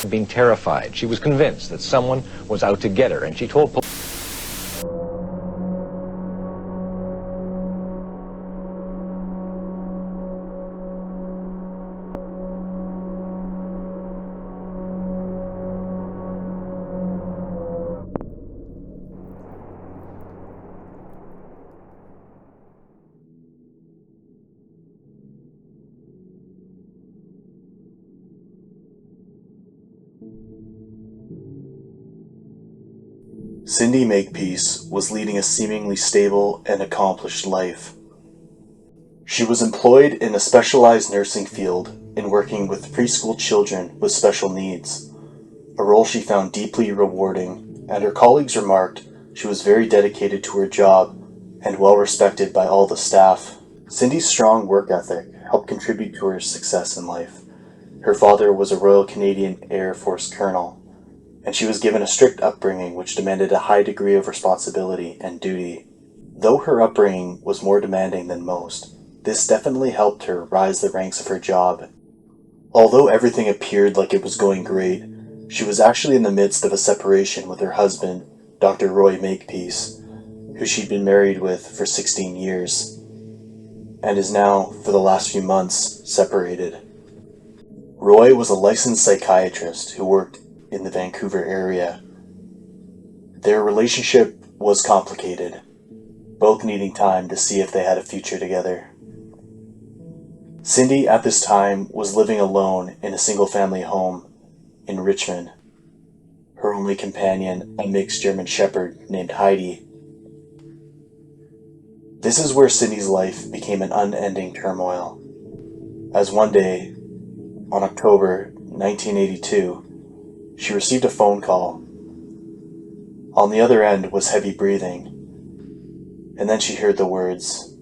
being terrified. She was convinced that someone was out to get her, and she told police. Cindy Makepeace was leading a seemingly stable and accomplished life. She was employed in a specialized nursing field in working with preschool children with special needs, a role she found deeply rewarding, and her colleagues remarked she was very dedicated to her job and well respected by all the staff. Cindy's strong work ethic helped contribute to her success in life. Her father was a Royal Canadian Air Force colonel, and she was given a strict upbringing which demanded a high degree of responsibility and duty. Though her upbringing was more demanding than most, this definitely helped her rise the ranks of her job. Although everything appeared like it was going great, she was actually in the midst of a separation with her husband, Dr. Roy Makepeace, who she'd been married with for 16 years, and is now, for the last few months, separated. Roy was a licensed psychiatrist who worked in the Vancouver area. Their relationship was complicated, both needing time to see if they had a future together. Cindy, at this time, was living alone in a single-family home in Richmond. Her only companion, a mixed German Shepherd named Heidi. This is where Cindy's life became an unending turmoil, as one day, on October 1982, she received a phone call. On the other end was heavy breathing, and then she heard the words,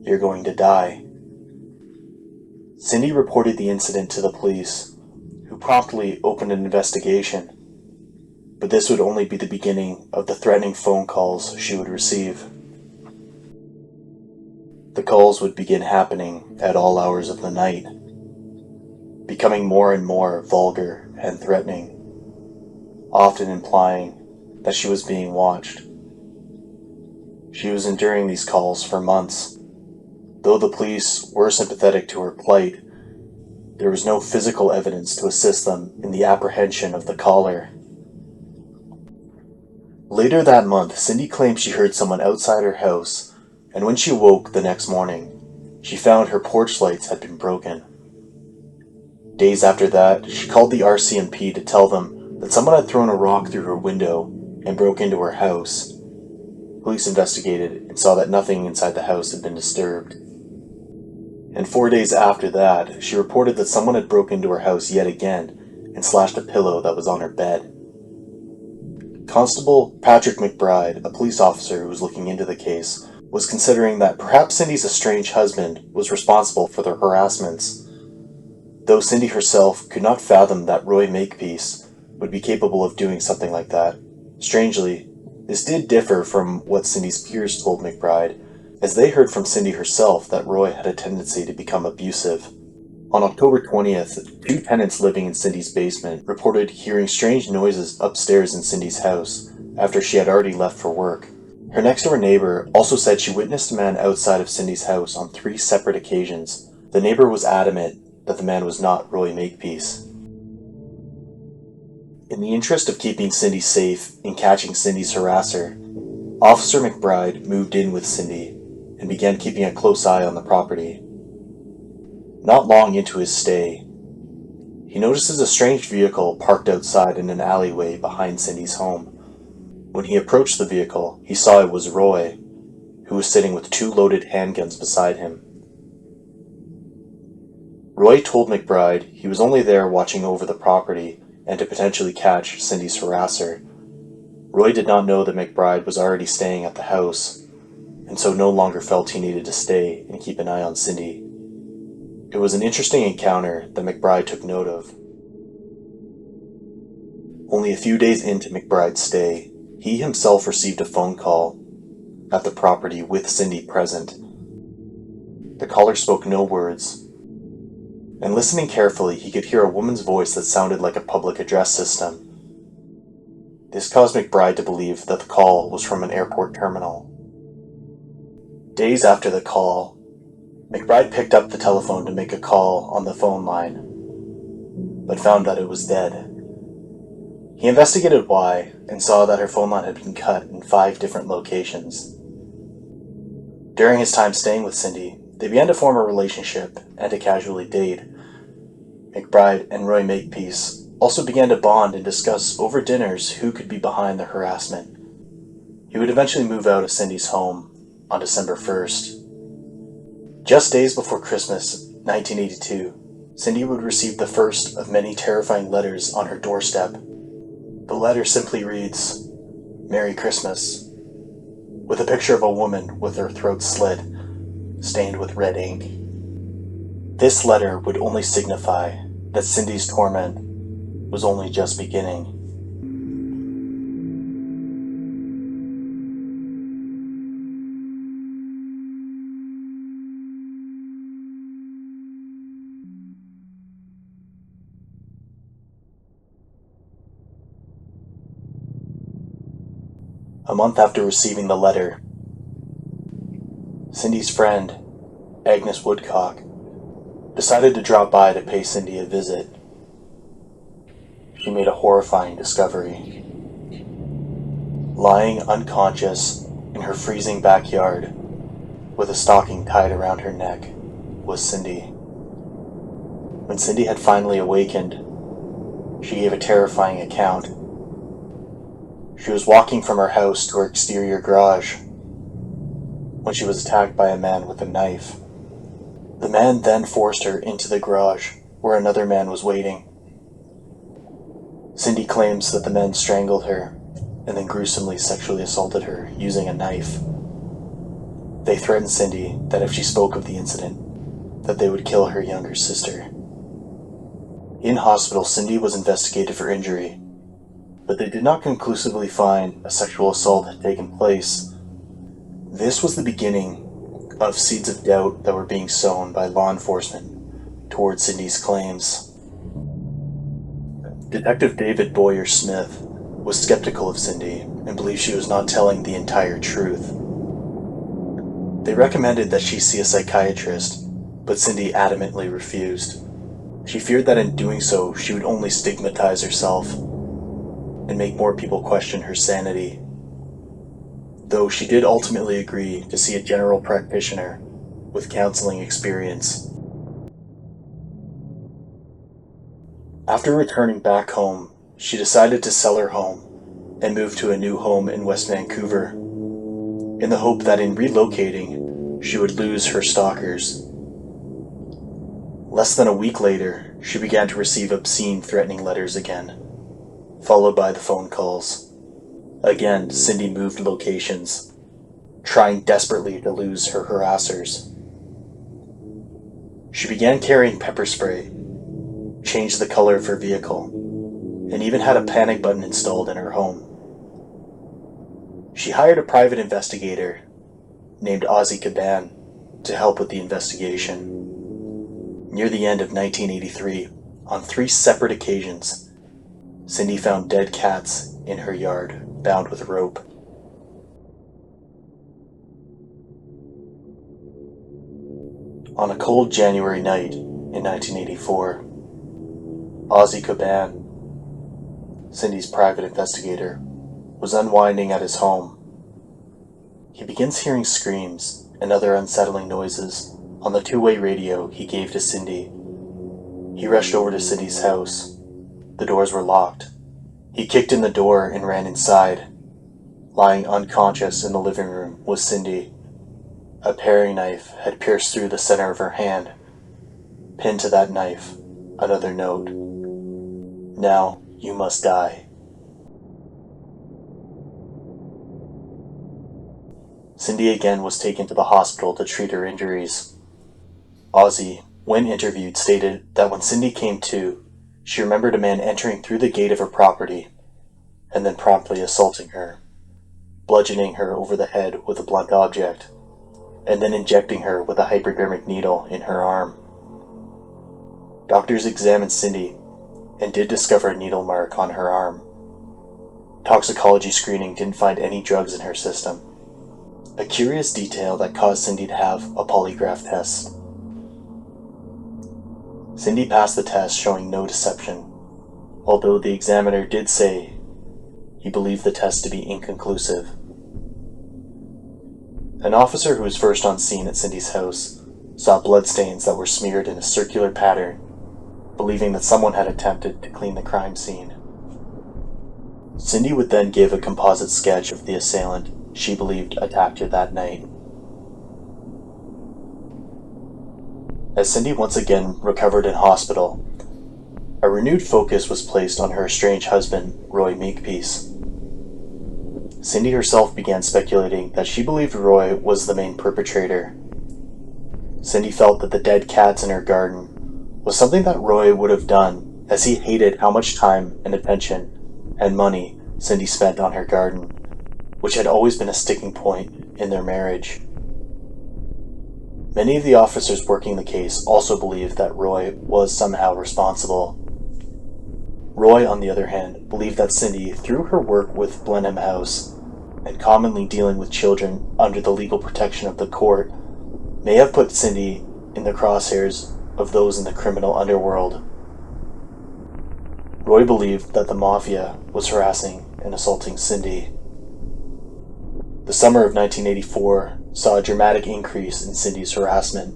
"You're going to die." Cindy reported the incident to the police, who promptly opened an investigation, but this would only be the beginning of the threatening phone calls she would receive. The calls would begin happening at all hours of the night, becoming more and more vulgar and threatening, often implying that she was being watched. She was enduring these calls for months. Though the police were sympathetic to her plight, there was no physical evidence to assist them in the apprehension of the caller. Later that month, Cindy claimed she heard someone outside her house, and when she woke the next morning, she found her porch lights had been broken. Days after that, she called the RCMP to tell them that someone had thrown a rock through her window and broke into her house. Police investigated and saw that nothing inside the house had been disturbed. And 4 days after that, she reported that someone had broken into her house yet again and slashed a pillow that was on her bed. Constable Patrick McBride, a police officer who was looking into the case, was considering that perhaps Cindy's estranged husband was responsible for the harassments, though Cindy herself could not fathom that Roy Makepeace would be capable of doing something like that. Strangely, this did differ from what Cindy's peers told McBride, as they heard from Cindy herself that Roy had a tendency to become abusive. On October 20th, 2 tenants living in Cindy's basement reported hearing strange noises upstairs in Cindy's house after she had already left for work. Her next-door neighbor also said she witnessed a man outside of Cindy's house on 3 separate occasions. The neighbor was adamant that the man was not Roy Makepeace. In the interest of keeping Cindy safe and catching Cindy's harasser, Officer McBride moved in with Cindy and began keeping a close eye on the property. Not long into his stay, he notices a strange vehicle parked outside in an alleyway behind Cindy's home. When he approached the vehicle, he saw it was Roy, who was sitting with 2 loaded handguns beside him. Roy told McBride he was only there watching over the property and to potentially catch Cindy's harasser. Roy did not know that McBride was already staying at the house, and so no longer felt he needed to stay and keep an eye on Cindy. It was an interesting encounter that McBride took note of. Only a few days into McBride's stay, he himself received a phone call at the property with Cindy present. The caller spoke no words, and listening carefully, he could hear a woman's voice that sounded like a public address system. This caused McBride to believe that the call was from an airport terminal. Days after the call, McBride picked up the telephone to make a call on the phone line, but found that it was dead. He investigated why and saw that her phone line had been cut in 5 different locations. During his time staying with Cindy, they began to form a relationship and to casually date. McBride and Roy Makepeace also began to bond and discuss over dinners who could be behind the harassment. He would eventually move out of Cindy's home on December 1st. Just days before Christmas, 1982, Cindy would receive the first of many terrifying letters on her doorstep. The letter simply reads, "Merry Christmas," with a picture of a woman with her throat slit, stained with red ink. This letter would only signify that Cindy's torment was only just beginning. A month after receiving the letter, Cindy's friend, Agnes Woodcock, decided to drop by to pay Cindy a visit. She made a horrifying discovery. Lying unconscious in her freezing backyard, with a stocking tied around her neck, was Cindy. When Cindy had finally awakened, she gave a terrifying account. She was walking from her house to her exterior garage when she was attacked by a man with a knife. The man then forced her into the garage where another man was waiting. Cindy claims that the man strangled her and then gruesomely sexually assaulted her using a knife. They threatened Cindy that if she spoke of the incident, that they would kill her younger sister. In hospital, Cindy was investigated for injury, but they did not conclusively find a sexual assault had taken place. This was the beginning of seeds of doubt that were being sown by law enforcement towards Cindy's claims. Detective David Boyer Smith was skeptical of Cindy and believed she was not telling the entire truth. They recommended that she see a psychiatrist, but Cindy adamantly refused. She feared that in doing so, she would only stigmatize herself and make more people question her sanity. Though she did ultimately agree to see a general practitioner with counseling experience. After returning back home, she decided to sell her home and move to a new home in West Vancouver, in the hope that in relocating, she would lose her stalkers. Less than a week later, she began to receive obscene, threatening letters again, followed by the phone calls. Again, Cindy moved locations, trying desperately to lose her harassers. She began carrying pepper spray, changed the color of her vehicle, and even had a panic button installed in her home. She hired a private investigator named Ozzy Caban to help with the investigation. Near the end of 1983, on 3 separate occasions, Cindy found dead cats in her yard, bound with rope. On a cold January night in 1984, Ozzy Caban, Cindy's private investigator, was unwinding at his home. He begins hearing screams and other unsettling noises on the 2-way radio he gave to Cindy. He rushed over to Cindy's house. The doors were locked. He kicked in the door and ran inside. Lying unconscious in the living room was Cindy. A paring knife had pierced through the center of her hand. Pinned to that knife, another note. "Now you must die." Cindy again was taken to the hospital to treat her injuries. Ozzy, when interviewed, stated that when Cindy came to, she remembered a man entering through the gate of her property and then promptly assaulting her, bludgeoning her over the head with a blunt object, and then injecting her with a hypodermic needle in her arm. Doctors examined Cindy and did discover a needle mark on her arm. Toxicology screening didn't find any drugs in her system, a curious detail that caused Cindy to have a polygraph test. Cindy passed the test showing no deception, although the examiner did say he believed the test to be inconclusive. An officer who was first on scene at Cindy's house saw bloodstains that were smeared in a circular pattern, believing that someone had attempted to clean the crime scene. Cindy would then give a composite sketch of the assailant she believed attacked her that night. As Cindy once again recovered in hospital, a renewed focus was placed on her estranged husband, Roy Makepeace. Cindy herself began speculating that she believed Roy was the main perpetrator. Cindy felt that the dead cats in her garden was something that Roy would have done, as he hated how much time and attention and money Cindy spent on her garden, which had always been a sticking point in their marriage. Many of the officers working the case also believed that Roy was somehow responsible. Roy, on the other hand, believed that Cindy, through her work with Blenheim House and commonly dealing with children under the legal protection of the court, may have put Cindy in the crosshairs of those in the criminal underworld. Roy believed that the mafia was harassing and assaulting Cindy. The summer of 1984 saw a dramatic increase in Cindy's harassment.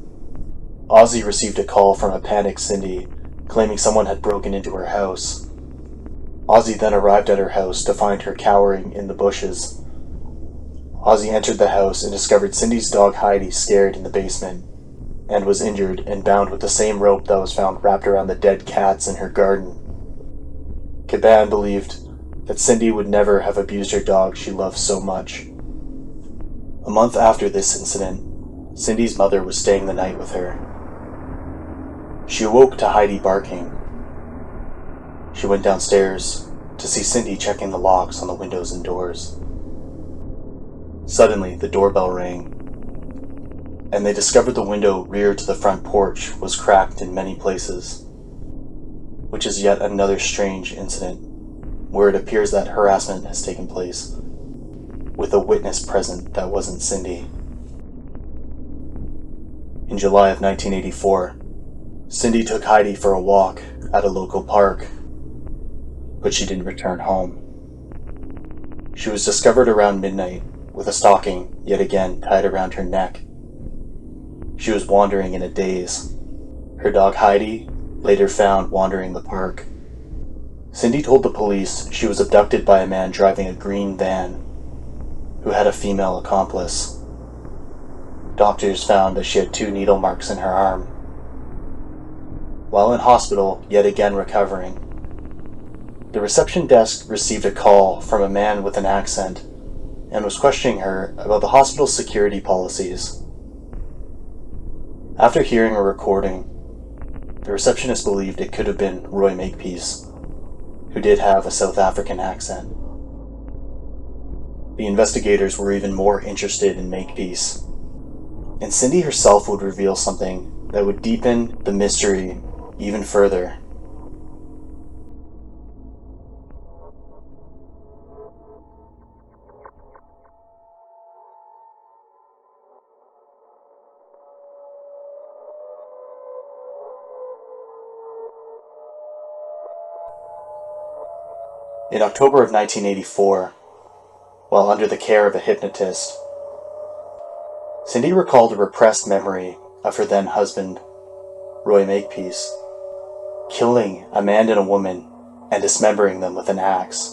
Ozzy received a call from a panicked Cindy claiming someone had broken into her house. Ozzy then arrived at her house to find her cowering in the bushes. Ozzy entered the house and discovered Cindy's dog Heidi scared in the basement and was injured and bound with the same rope that was found wrapped around the dead cats in her garden. Caban believed that Cindy would never have abused her dog she loved so much. A month after this incident, Cindy's mother was staying the night with her. She awoke to Heidi barking. She went downstairs to see Cindy checking the locks on the windows and doors. Suddenly, the doorbell rang, and they discovered the window rear to the front porch was cracked in many places, which is yet another strange incident where it appears that harassment has taken place, with a witness present that wasn't Cindy. In July of 1984, Cindy took Heidi for a walk at a local park, but she didn't return home. She was discovered around midnight with a stocking yet again tied around her neck. She was wandering in a daze. Her dog Heidi later found wandering the park. Cindy told the police she was abducted by a man driving a green van who had a female accomplice. Doctors found that she had 2 needle marks in her arm. While in hospital, yet again recovering, the reception desk received a call from a man with an accent and was questioning her about the hospital's security policies. After hearing a recording, the receptionist believed it could have been Roy Makepeace, who did have a South African accent. The investigators were even more interested in Makepeace, and Cindy herself would reveal something that would deepen the mystery even further. In October of 1984, while under the care of a hypnotist, Cindy recalled a repressed memory of her then husband, Roy Makepeace, killing a man and a woman and dismembering them with an axe.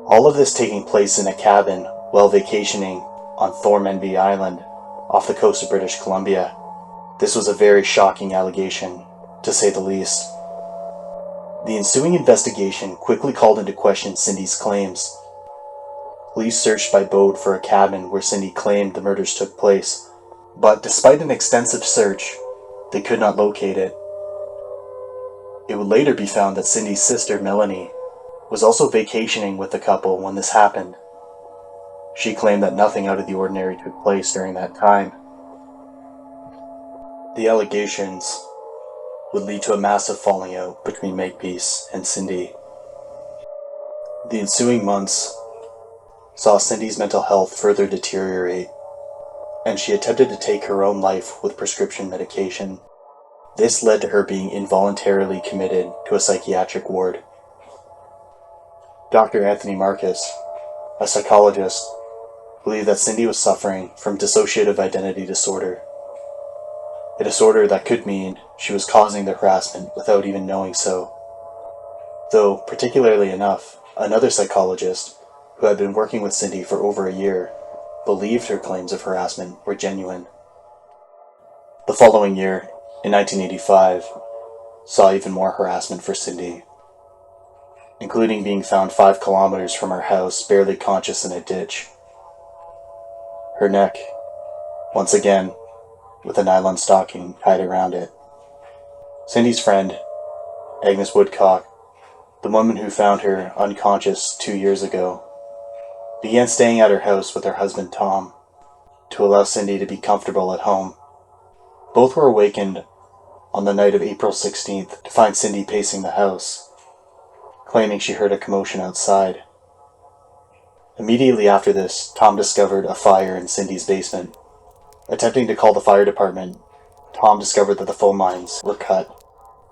All of this taking place in a cabin while vacationing on Thormanby Island off the coast of British Columbia. This was a very shocking allegation, to say the least. The ensuing investigation quickly called into question Cindy's claims. Police searched by boat for a cabin where Cindy claimed the murders took place, but despite an extensive search, they could not locate it. It would later be found that Cindy's sister, Melanie, was also vacationing with the couple when this happened. She claimed that nothing out of the ordinary took place during that time. The allegations would lead to a massive falling out between Makepeace and Cindy. The ensuing months saw Cindy's mental health further deteriorate, and she attempted to take her own life with prescription medication. This led to her being involuntarily committed to a psychiatric ward. Dr. Anthony Marcus, a psychologist, believed that Cindy was suffering from dissociative identity disorder, a disorder that could mean she was causing the harassment without even knowing so. Though, particularly enough, another psychologist, who had been working with Cindy for over a year, believed her claims of harassment were genuine. The following year, in 1985, saw even more harassment for Cindy, including being found 5 kilometers from her house, barely conscious in a ditch. Her neck, once again, with a nylon stocking tied around it. Cindy's friend, Agnes Woodcock, the woman who found her unconscious 2 years ago, began staying at her house with her husband Tom to allow Cindy to be comfortable at home. Both were awakened on the night of April 16th to find Cindy pacing the house, claiming she heard a commotion outside. Immediately after this, Tom discovered a fire in Cindy's basement. Attempting to call the fire department, Tom discovered that the phone lines were cut.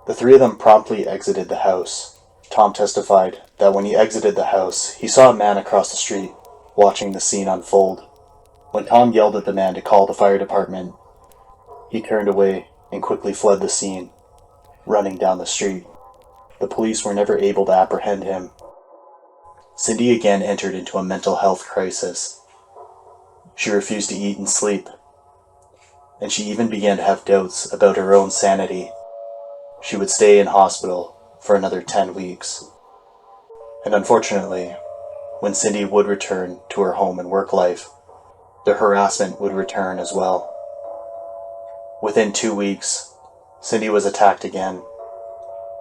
The three of them promptly exited the house. Tom testified that when he exited the house, he saw a man across the street, watching the scene unfold. When Tom yelled at the man to call the fire department, he turned away and quickly fled the scene, running down the street. The police were never able to apprehend him. Cindy again entered into a mental health crisis. She refused to eat and sleep, and she even began to have doubts about her own sanity. She would stay in hospital for another 10 weeks. And unfortunately, when Cindy would return to her home and work life, the harassment would return as well. Within 2 weeks, Cindy was attacked again.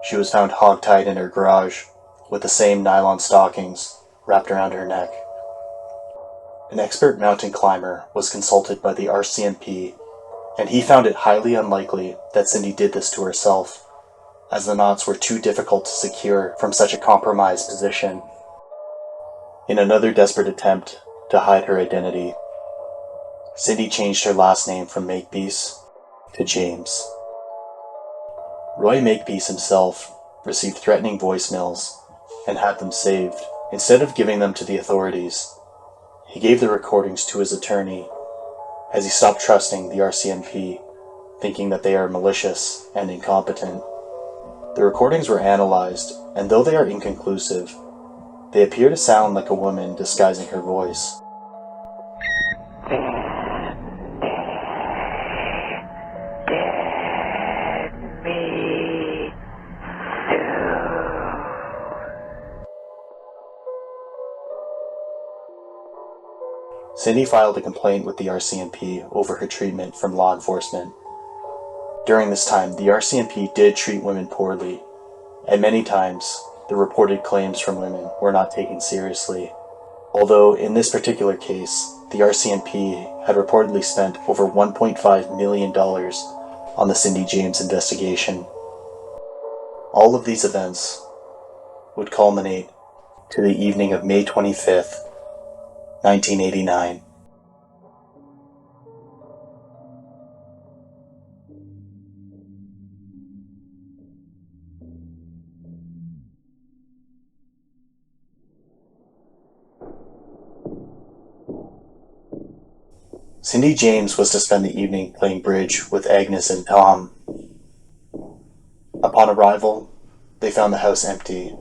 She was found hogtied in her garage with the same nylon stockings wrapped around her neck. An expert mountain climber was consulted by the RCMP, and he found it highly unlikely that Cindy did this to herself, as the knots were too difficult to secure from such a compromised position. In another desperate attempt to hide her identity, Cindy changed her last name from Makepeace to James. Roy Makepeace himself received threatening voicemails and had them saved. Instead of giving them to the authorities, he gave the recordings to his attorney, as he stopped trusting the RCMP, thinking that they are malicious and incompetent. The recordings were analyzed, and though they are inconclusive, they appear to sound like a woman disguising her voice. Cindy filed a complaint with the RCMP over her treatment from law enforcement. During this time, the RCMP did treat women poorly, and many times the reported claims from women were not taken seriously. Although in this particular case, the RCMP had reportedly spent over $1.5 million on the Cindy James investigation. All of these events would culminate to the evening of May 25th, 1989. Cindy James was to spend the evening playing bridge with Agnes and Tom. Upon arrival, they found the house empty.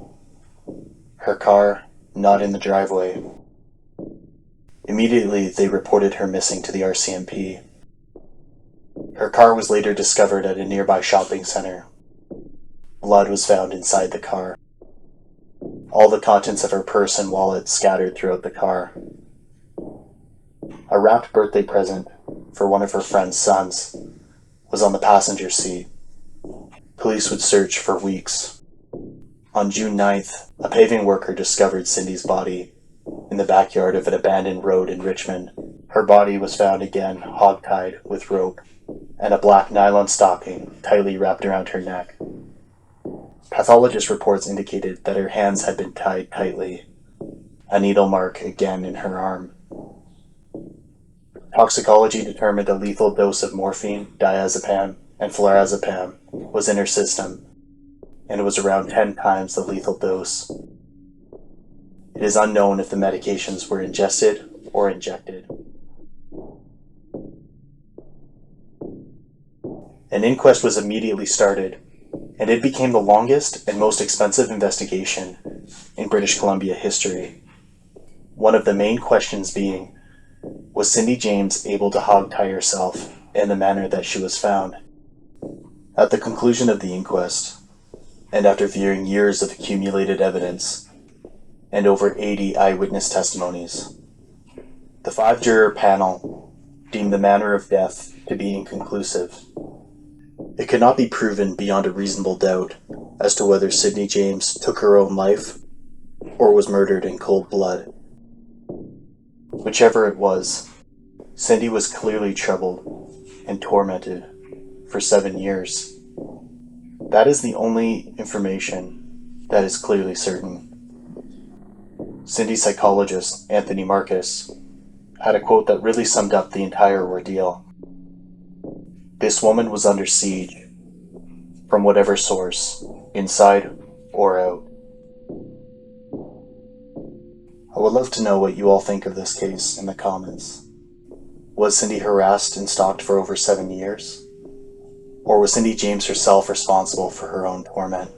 Her car not in the driveway. Immediately, they reported her missing to the RCMP. Her car was later discovered at a nearby shopping center. Blood was found inside the car. All the contents of her purse and wallet scattered throughout the car. A wrapped birthday present for one of her friend's sons was on the passenger seat. Police would search for weeks. On June 9th, a paving worker discovered Cindy's body in the backyard of an abandoned road in Richmond. Her body was found again hogtied with rope. and a black nylon stocking tightly wrapped around her neck. Pathologist reports indicated that her hands had been tied tightly, a needle mark again in her arm. Toxicology determined a lethal dose of morphine, diazepam, and flurazepam was in her system, and it was around 10 times the lethal dose. It is unknown if the medications were ingested or injected. An inquest was immediately started, and it became the longest and most expensive investigation in British Columbia history. One of the main questions being, was Cindy James able to hog-tie herself in the manner that she was found? At the conclusion of the inquest, and after viewing years of accumulated evidence and over 80 eyewitness testimonies, the 5-juror panel deemed the manner of death to be inconclusive. It could not be proven beyond a reasonable doubt as to whether Cindy James took her own life or was murdered in cold blood. Whichever it was, Cindy was clearly troubled and tormented for 7 years. That is the only information that is clearly certain. Cindy's psychologist, Anthony Marcus, had a quote that really summed up the entire ordeal. This woman was under siege from whatever source, inside or out. I would love to know what you all think of this case in the comments. Was Cindy harassed and stalked for over 7 years? Or was Cindy James herself responsible for her own torment?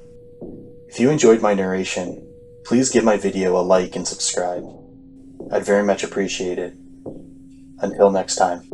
If you enjoyed my narration, please give my video a like and subscribe. I'd very much appreciate it. Until next time.